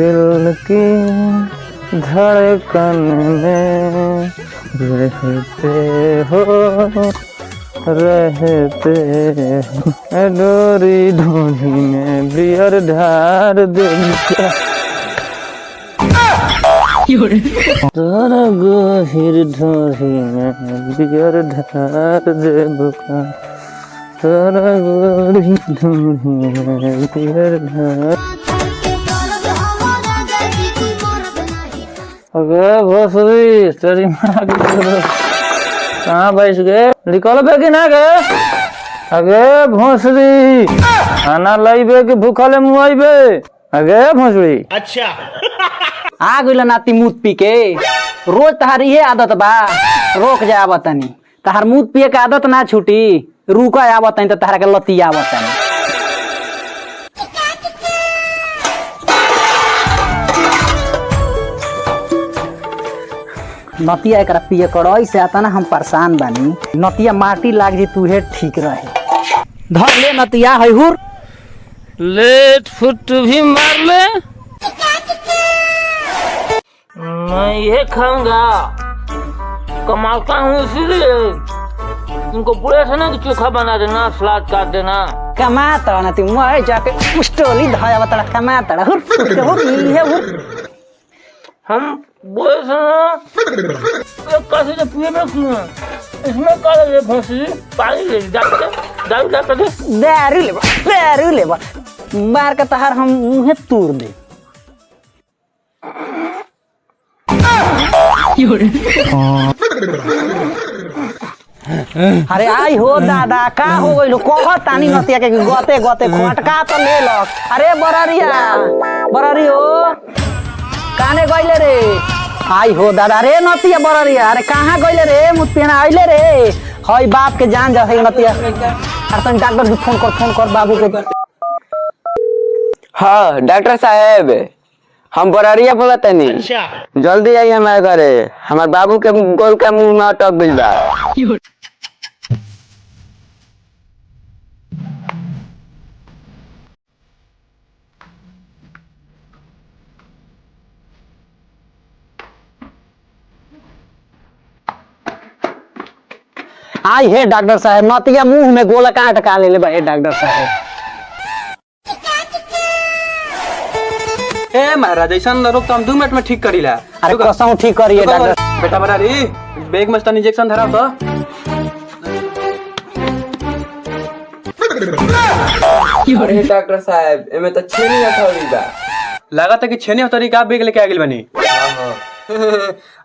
दिल की धड़कन में रहते हो डोरी ढूंढी में बियर ढार दे तोरा गहिर ढोरी में बियर ढार दे बुका तोरा गहिर ढोरी में बियर ढार अगे भोसड़ी तेरी माँ की कहाँ बैठ गए निकल बे कि ना गए अगे भोसड़ी खाना लाइबे कि भूखले मुआइबे अगे भोसड़ी अच्छा आ गइल नाती मुत पी के रोज तहार इहे आदत बा रोक जा आवतनी तहार मुत पिए के आदत ना छूटी रुका आवतनी तो तहार के लती आवतनी नतिया एक पिए कड़ाई से आता ना हम परेशान बानी नतिया माटी लाग जी तुहे ठीक रहे धर ले नतिया है हुर लेट फुट भी मार ले मैं ये खाऊंगा कमाता हूँ इसीलिए इनको पूरे से ना कि चोखा बना देना सलाद काट देना कमाता ना तू मैं जाके पुष्टोली धाया बता कमाता हुर हुर ये हुर हम बोले सुनो कैसे जब पिए में क्यों इसमें काले ले भोंसली पानी ले जाके दारू ला कर दारू ले मार के तहार हम मुंहे तोड़ दे अरे आई हो दादा का हो गइल कह तानी नतिया के गते गते खटका तो ले लो अरे बरारी हो काने गइले रे आई हो दादा रे नतिया बरारिया अरे कहाँ गइले रे मुतिया आइले रे हई बाप के जान जा नतिया अरे तुम डॉक्टर को फोन कर बाबू के हाँ डॉक्टर साहब हम बरारिया बोलत तनी अच्छा जल्दी आई हमारे घरे हमार बाबू के गोल का मुंह में अटक गइल बा आई हे डॉक्टर साहब नतिया मुंह में गोला कहाँ अटका ले भाई डॉक्टर साहब ए महाराज ऐसा रोग तो हम 2 मिनट में ठीक करीला अरे कसम ठीक करिए डॉक्टर बेटा बना रही बैग में तन इंजेक्शन धरा तो अरे डॉक्टर साहब एमे तो छेनी हथौड़ी बा लगा था कि छेनी हथौड़ी का बैग लेके आ गेल बनी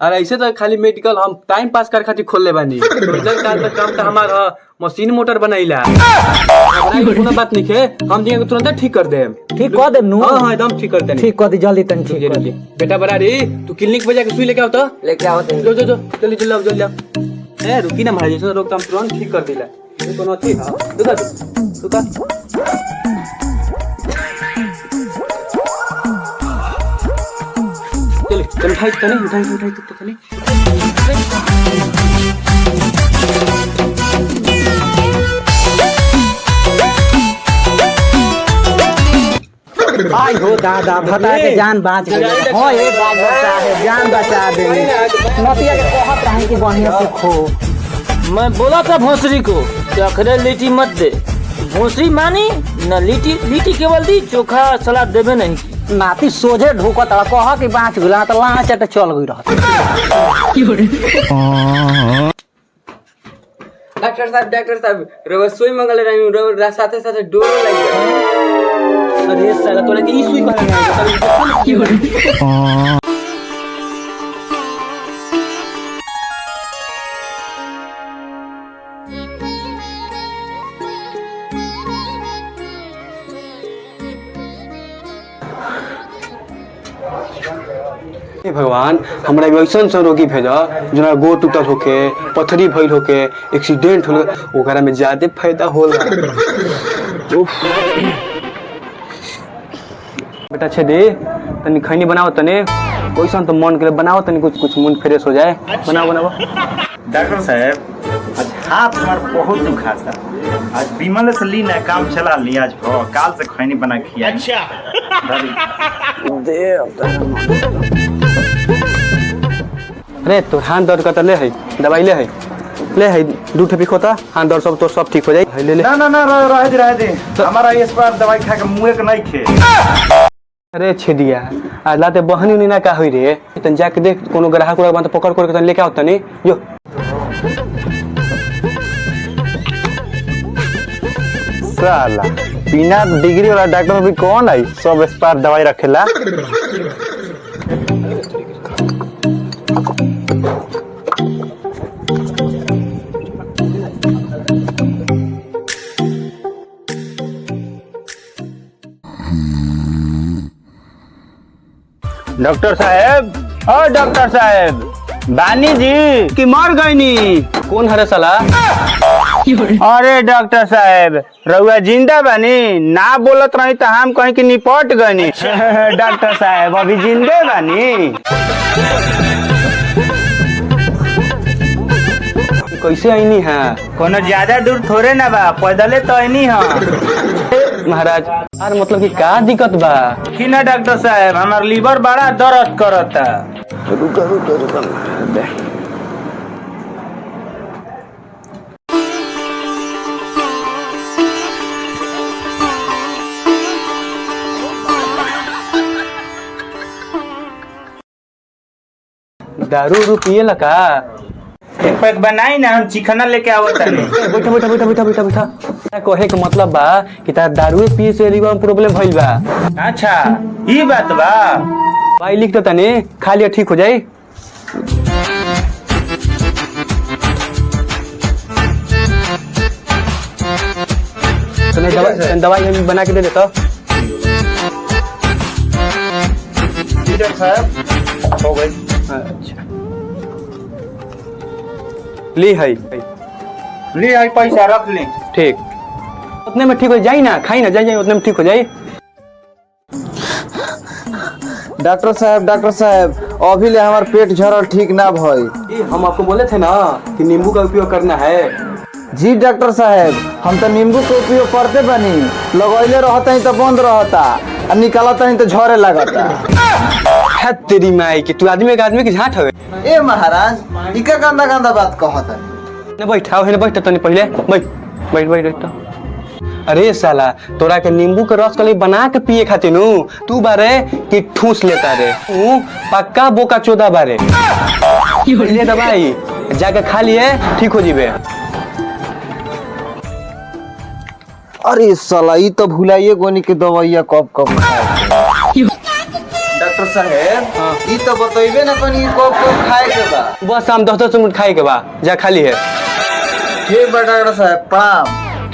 अरे ऐसे तो खाली मेडिकल हम टाइम पास कर खातिर खोल ले बानी रिजल्ट का तो काम तो हमारा मशीन मोटर बनाइला कोनो बात नहीं है हम दिए के तुरंत ठीक कर देम ठीक कर दे नु हां एकदम ठीक कर देनी ठीक कर दी जल्दी तन ठीक कर दी बेटा बड़ा री तू क्लिनिक पे जाके सुई लेके आओ तो लेके आओ जो जल्दी आओ ए रुकी ना महाराज ऐसा रोग तो हम तुरंत ठीक कर दिला कोनो थी हां रुका चल उठाई तो नहीं आई हो दादा भता के जान बाँच गई हो ये डॉक्टर साहब जान बचा दे नतिया के कहत रहे कि बढ़िया से खो मैं बोला था भोंसरी को कि अखरे लिट्टी मत दे भोंसरी मानी न लिट्टी केवल दी चोखा सलाद देवे नहीं नाती सोझे ढोकत कह कि बाँच गला तो लाना चट चल गई रह डॉक्टर साहब रोज सुई मंगल रही रोज साथे साथे डोरो लग गया अरे साला तोरा के ई सुई कहले भगवान हमरा ऐसा से रोगी भेजा जना गोड़ टूटल होके पथरी भइल होके एक्सीडेंट हो ओकरा में ज्यादा फायदा होला बेटा छेदी तनी खैनी बनाओ तनी कैसन तो मन के बनाओ तनी कुछ मन फ्रेश हो जाए बनाओ डॉक्टर साहब हाथ हमार बहुत दुखाता। आज विमल से ली ना काम चला लिया आज काल से खैनी बना खिया। अच्छा अरे तो हाथ दर्द का ले है दवाई ले है 2 ठेपी खोता हाथ दर्द सब तो सब ठीक हो जाए ले ले। ना ना ना रह दे हमारा इस बार दवाई खा के मुँह के नहीं खे। अरे छेदिया आज लाते बहनी उनी ना का होई रे तन जाके देख कोनो ग्राहक वाला बात पकड़ के तन लेके आओ तनी यो। साला बिना डिग्री वाला डॉक्टर भी कौन है सब एक्सपायर दवाई रखेला। डॉक्टर साहब ओ डॉक्टर साहब बानी जी कि मर गईनी कौन हरे साला। अरे डॉक्टर साहब रउआ जिंदा बानी ना बोलत रही तो हम कहीं कि निपट गनी। डॉक्टर साहब अभी जिंदे बानी। कैसे आईनी है कोनो ज्यादा दूर थोड़े ना बा पैदले तो आईनी है महाराज। यार मतलब कि का दिक्कत बा कि ना डॉक्टर साहब हमार लीवर बड़ा दर्द करता। रुका दारू पिए लगा एक पैक बनाई ना हम चिकना लेके आवत नहीं। बैठा कहे के मतलब बा कि तार दारू पिए से लीवर में प्रॉब्लम भइल बा। अच्छा ई बात बा भाई लिख देता ने खा लिया ठीक हो जाए। दवाई बना के दे देता। डॉक्टर साहब हो गई। अच्छा ली है पैसा रख ली। ठीक उतने में ठीक हो जाए ना खाई ना जाए उतने में ठीक हो जाए। डॉक्टर साहब अभी ले हमार पेट झरल ठीक ना भई। हम आपको बोले थे ना कि नींबू का उपयोग करना है। जी डॉक्टर साहब हम तो नींबू का उपयोग करते बनी लगैले रहता ही तो बंद रहता और निकालता ही तो झरे लगता। तेरी माई कि तू आदमी के झाट हवे। ए महाराज इका गंदा बात कहत है। न बैठाओ है न बैठ तनी पहले बैठ तो। अरे साला तोरा के नींबू के रस कली बना के पिए खातिर नु तू बारे कि ठूस लेता रे तू पक्का बोका चोदा बारे। ले दवाई जाके खा लिए ठीक हो जीबे। अरे साला ई तो भुलाइए गोनी के दवाइया कब खाए। डॉक्टर साहब ई तो बतइबे ना कनी कब खाए के बा। बस शाम 10 मिनट खाए के बा जा खा लिए। ठीक बा डॉक्टर साहब प्रणाम।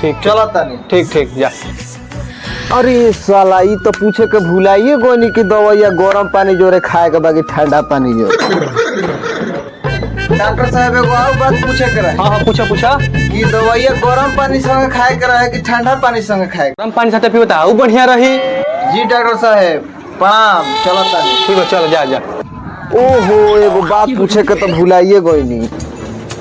ठीक चलो तनी ठीक जा। अरे साला ई तो पूछे के भुलाइए गोनी की दवाइया गरम पानी जोरे खाए के बाकी ठंडा पानी जोरे। डॉक्टर साहब एगो और बात पूछे के रहे। हाँ पूछा कि दवाइया गरम पानी संगे खाए के रहे कि ठंडा पानी संगे खाए। गरम पानी साथे पियो ता बढ़िया रही। जी डॉक्टर साहब प्रणाम। चलो तनी ठीक है चलो जा। ओहो एगो बात पूछे के तो भुलाइए गोनी।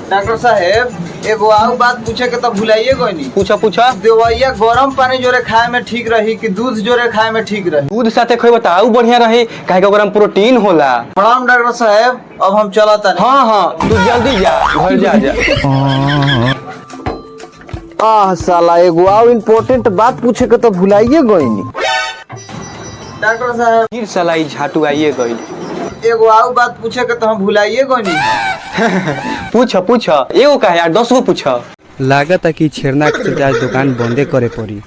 डॉक्टर साहब एगो और बात पूछे के तो भुलाइए गोनी। पूछा दवाइया गरम पानी जोरे खाए में ठीक रही कि दूध जोरे खाए में ठीक रही। दूध साथे खोई बताऊ बढ़िया रही काहे के ओकरा में प्रोटीन होला। प्रणाम डॉक्टर साहब अब हम चलत तनी। हाँ तू जल्दी जा घर जा। साला एगो और इम्पोर्टेंट बात पूछे के तो भुलाइए गोनी। डॉक्टर साहब फिर साला ई झाटू आइए गइल। एगो और बात पूछे के तो हम भुलाइए गोनी। पूछ एगो का यार 10 गो पूछ। लागत है कि छेड़ना के चलते आज दुकान बंदे करे पड़ी।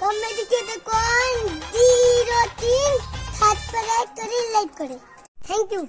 कॉमेडी के दुकान 03 सब्सक्राइब करें लाइक करें। Thank you.